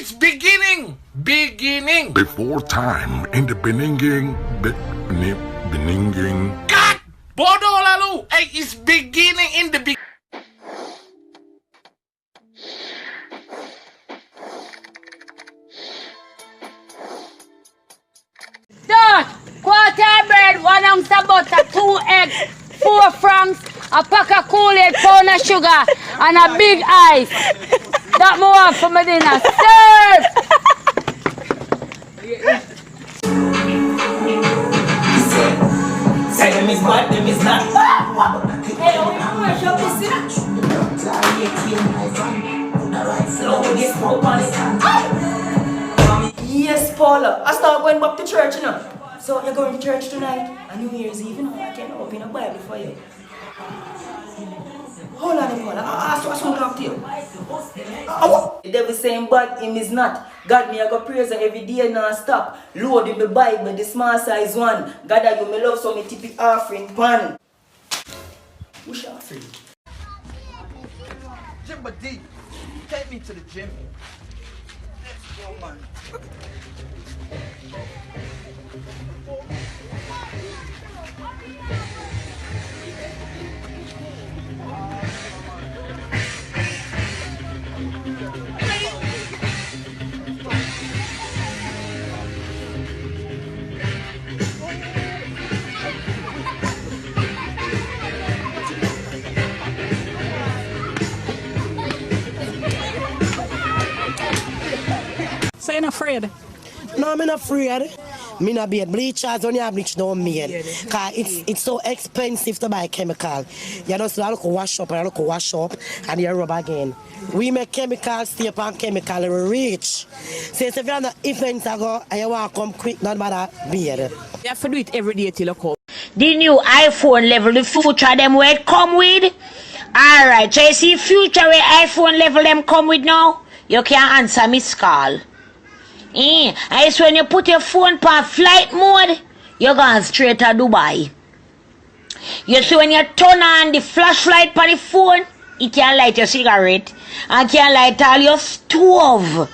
it's beginning. Beginning. Before time in the beginning. Cut! Bodoh lalu. Hey, it's beginning in the beginning. Dot, quarter bread, 1 ounce of butter, 2 eggs, 4 francs, a pack of Kool-Aid, pound of sugar, and a big ice. That more want for my dinner. Serve! Say them is bad, them is not. Hey, oh, you want to show this in? Slow this up on it. Yes, Paula. I start going back to church, you know. So you're going to church tonight? And New Year's Eve, you know, I can open a Bible for you. Hold on, Paula. I want to talk to you. The devil saying bad, him is not. God, me I go praise every day non-stop. Lord, in the Bible, the small size one. God, I you me love so me typical offering pan. Who's offering? Jimbo D, take me to the gym. Let's go, man. So you're not afraid? No, I'm not afraid. Me not be bleachers when you have bleach don't mean. Cause it's so expensive to buy chemical. You know, so I look wash up and I look wash up and you rub again. We make chemicals, stay upon chemical and we reach. So if you're not events ago and you want to come quick, not matter beard. You have to do it every day till you come. The new iPhone level, the future them where it come with. Alright, so you see future where iPhone level them come with now, you can answer miss call. And it's when you put your phone on flight mode, you're going straight to Dubai. You see when you turn on the flashlight on the phone, it can light your cigarette and can light all your stove.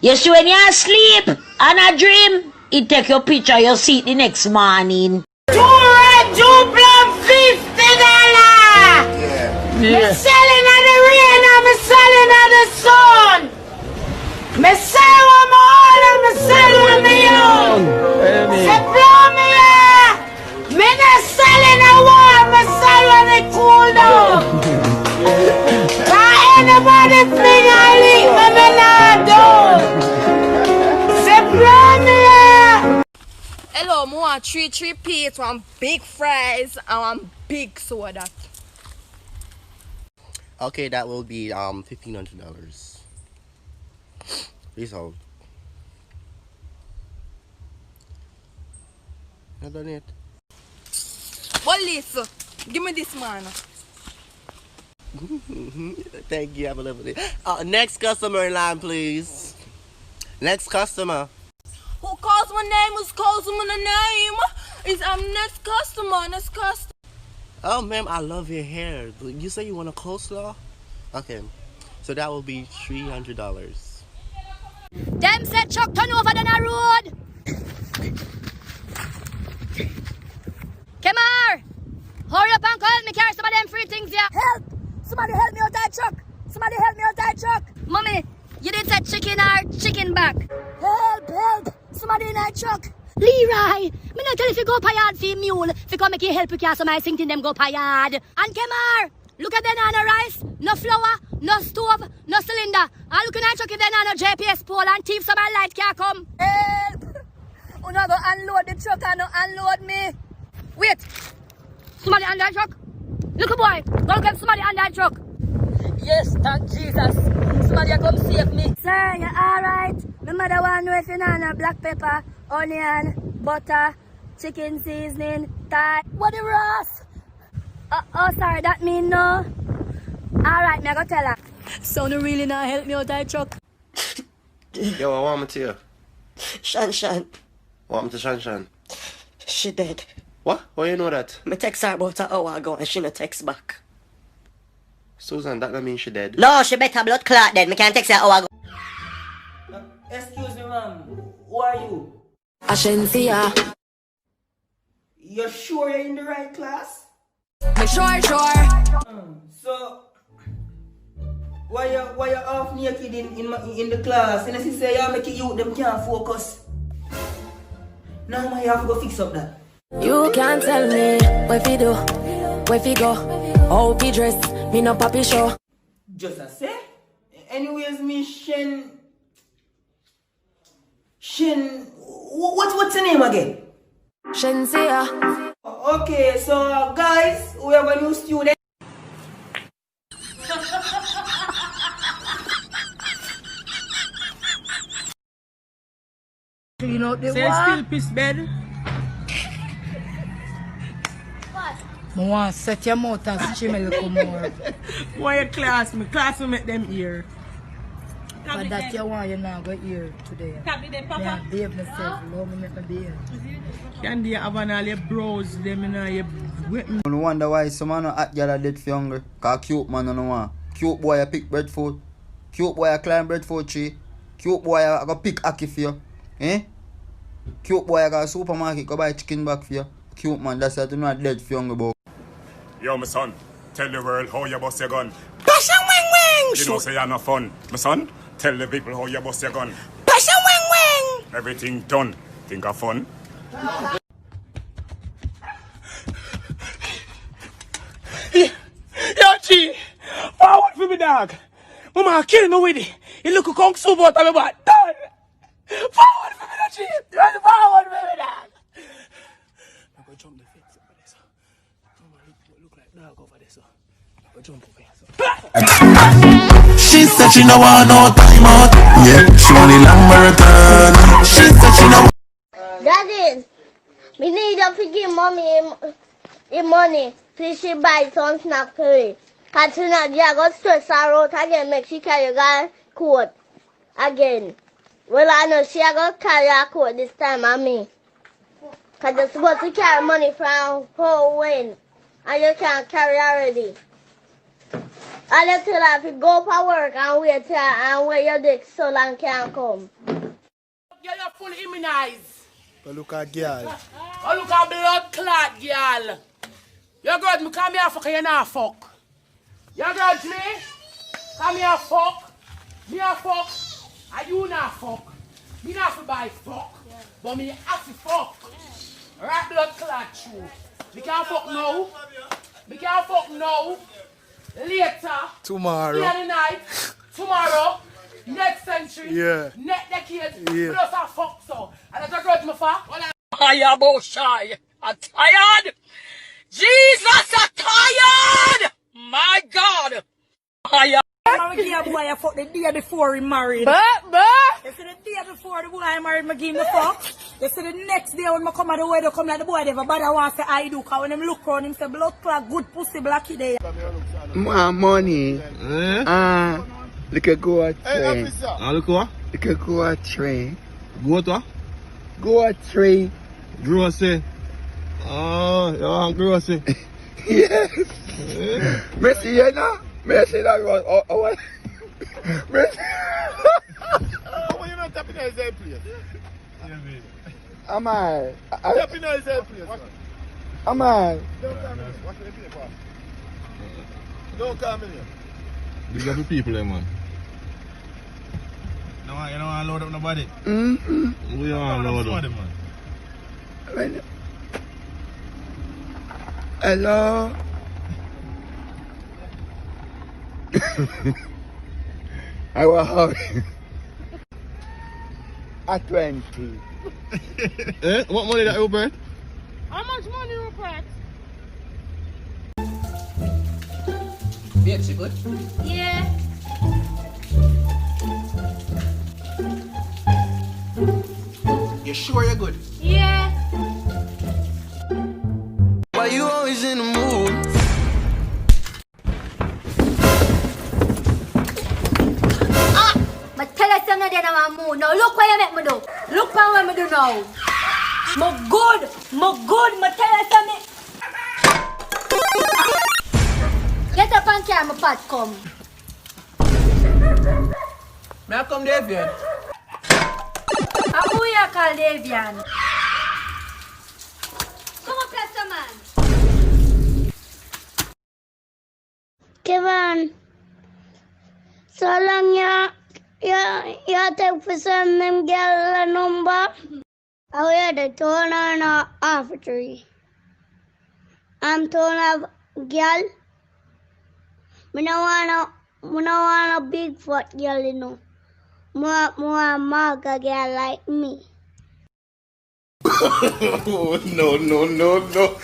You see when you're asleep and a dream, it take your picture, you see it the next morning. $2 $50. Me selling at the rain and me selling at the sun. Me sell what my own and me sell what me own. Say blow me ya. Me not selling a war, me sell when it cool down. Can anybody fling a leak me, me not do. Say blow me ya. Hello, I want 3 plates, one big fries and one big soda. Okay, that will be $1,500. Please hold. Not done yet. But listen, give me this man. Thank you. Have a lovely day. Next customer in line, please. Next customer. Who calls my name? Who calls my name? Is next customer, next customer. Oh, ma'am, I love your hair. You say you want a coleslaw? Okay, so that will be $300. Them said truck turn over on the road. Come here. Hurry up and help me carry some of them free things here. Help! Somebody help me out that truck. Somebody help me out that truck. Mommy, you didn't say chicken or chicken back. Help, help. Somebody in that truck. Leroy, me not tell if you go pa yard for your mule. If you come make you help you carry some I think them go pa yard. And come here. Look at the nana rice, no flour, no stove, no cylinder. And look at that truck if the nana GPS pole and thief some light can come. Help! You not go unload the truck and no unload me. Wait, somebody on that truck? Look a boy, go look at somebody on that truck. Yes, thank Jesus. Somebody come save me. Sir, you alright? My mother want to know if you know black pepper, onion, butter, chicken seasoning, Thai. What the Ross? Oh, sorry, that mean no. Alright, me I go tell her. So no really not help me out that truck. Yo, I want me to you. Shan. Want me to Shan? She dead. What? How you know that? Me text her about an hour ago and she no text back. Susan, that don't mean she dead. No, she better blood clot dead. Me can't text her an hour ago. Excuse me, ma'am. Who are you? Ashensia. You're sure you're in the right class? Sure. So, why you half naked in the class? And as you say, you make it youth, them can't focus. Now, man, you have to go fix up that. You can't tell me where fi do, where fi go, how fi dress, me no papi show. Just a say. Anyways, me what's your name again? Shensia. Okay, so guys, we have a new student. Clean out the Say still piss bed. I want to set your mouth and stream a little more. Why your class? My class will make them ear. But that you want, you now go here today. Yeah, behave myself. Love me, make me behave. Can they have all your bros, them in your whipping? I wonder why some man at girl are dead for younger. Cause cute man no want. Cute boy a pick breadfruit. Cute boy a climb breadfruit tree. Cute boy a go pick ackee for you. Eh? Cute boy a go supermarket go buy chicken back for you. Cute man, that's what you know dead for younger boy. Yo, my son, tell the world how you bust your gun. Passion wing! You know say you're not fun. My son, tell the people how you bust your gun. Passion wing! Everything done. Think of fun? Yo, G, forward for me, dog. Mama, kill me with it. You look a kung fu boat on me, but done. Forward for me, G. Run forward for me, dog. I'm going to jump the fence over there, so. Mama, look like dog over there, so. I'm going to jump over here, so. She said she no want no time out. Yeah, she want a long marathon. She said she no. Daddy, we need to give mommy money. Please she buy some snack for me. Cause tonight I got stress her out again, make she carry her coat again. Well, I know she got carry her coat this time on me. Cause you're supposed to carry money from whole win. And you can't carry already. I left tell her if you go for work and wait till and wait your dick so long can't come. You're fully immunized. But look at girl. Oh, look at blood clot, girl. You good? Me come here fuck, you not fuck. You good, me? Come here fuck. Me a fuck. And you not fuck. Me not fi buy fuck. Yeah. But me have to fuck. Yeah. Right blood clot true. Me can't fuck now. Me can't fuck now. Later. Tomorrow. In the night. Tomorrow. Next century. Yeah. Next decade. Yeah. Me just a fuck so. And that's a grudge me for. I am shy. I'm tired. Jesus, I'm tired. My God. I am. I give a boy a fuck the day before he married. But. You see the day before the boy married, I give him the fuck. You see the next day when I come at the wedding, come like the boy never bother want to say I do. Cause when him look around him say blood clot, good pussy, blacky there. More money. Look at go at train. Look what? Look at go at train. Go to? Go at train. Grocery. Oh, you want grocery? Yes. Messi, you know? Messi, that was. Oh, Messi. Why you not tapping at his place? Am I? Tapping at his place. Am I? Don't come in here. These are the people, man. You don't want to load up nobody? Mm-hmm. We don't want to load up. Man. Hello? I was hungry. At 20. Eh? What money that you bet? How much money you put? Babe, she good? Yeah. You sure you're good? Yeah. Why you always in the mood? But tell us something that I'm mood. Now look what you make me do. Look what me do now. My good. My tell us something. Get up and carry my pot come. May I come there, Vian? Who you call Davian? Come up here, some man. Kevin, so long you take for some them girl a number. I wear the tone on a half a tree. I'm tone of girl. Me no want a big fat girl, you know. More maga girl like me. No, no, no, no.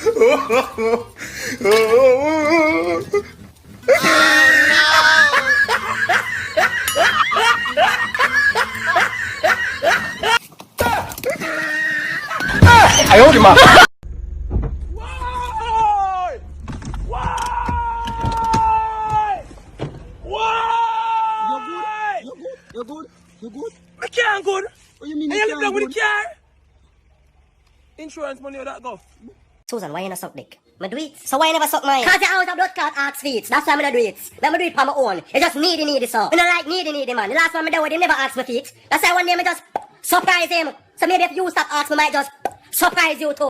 I hold him up. You good? You good? I can't good. What you mean I you live can't with the good? car. Insurance money, how that go? Susan, why you not suck dick? Me do it. So why you never suck mine? Cause you're out of blood clot ask feet. That's why I don't do it. Let me do it for my own. You just needy so. You don't like needy man. The last one me did with him never asked me feet. That's why one day me just surprise him. So maybe if you stop asking me, I might just surprise you too.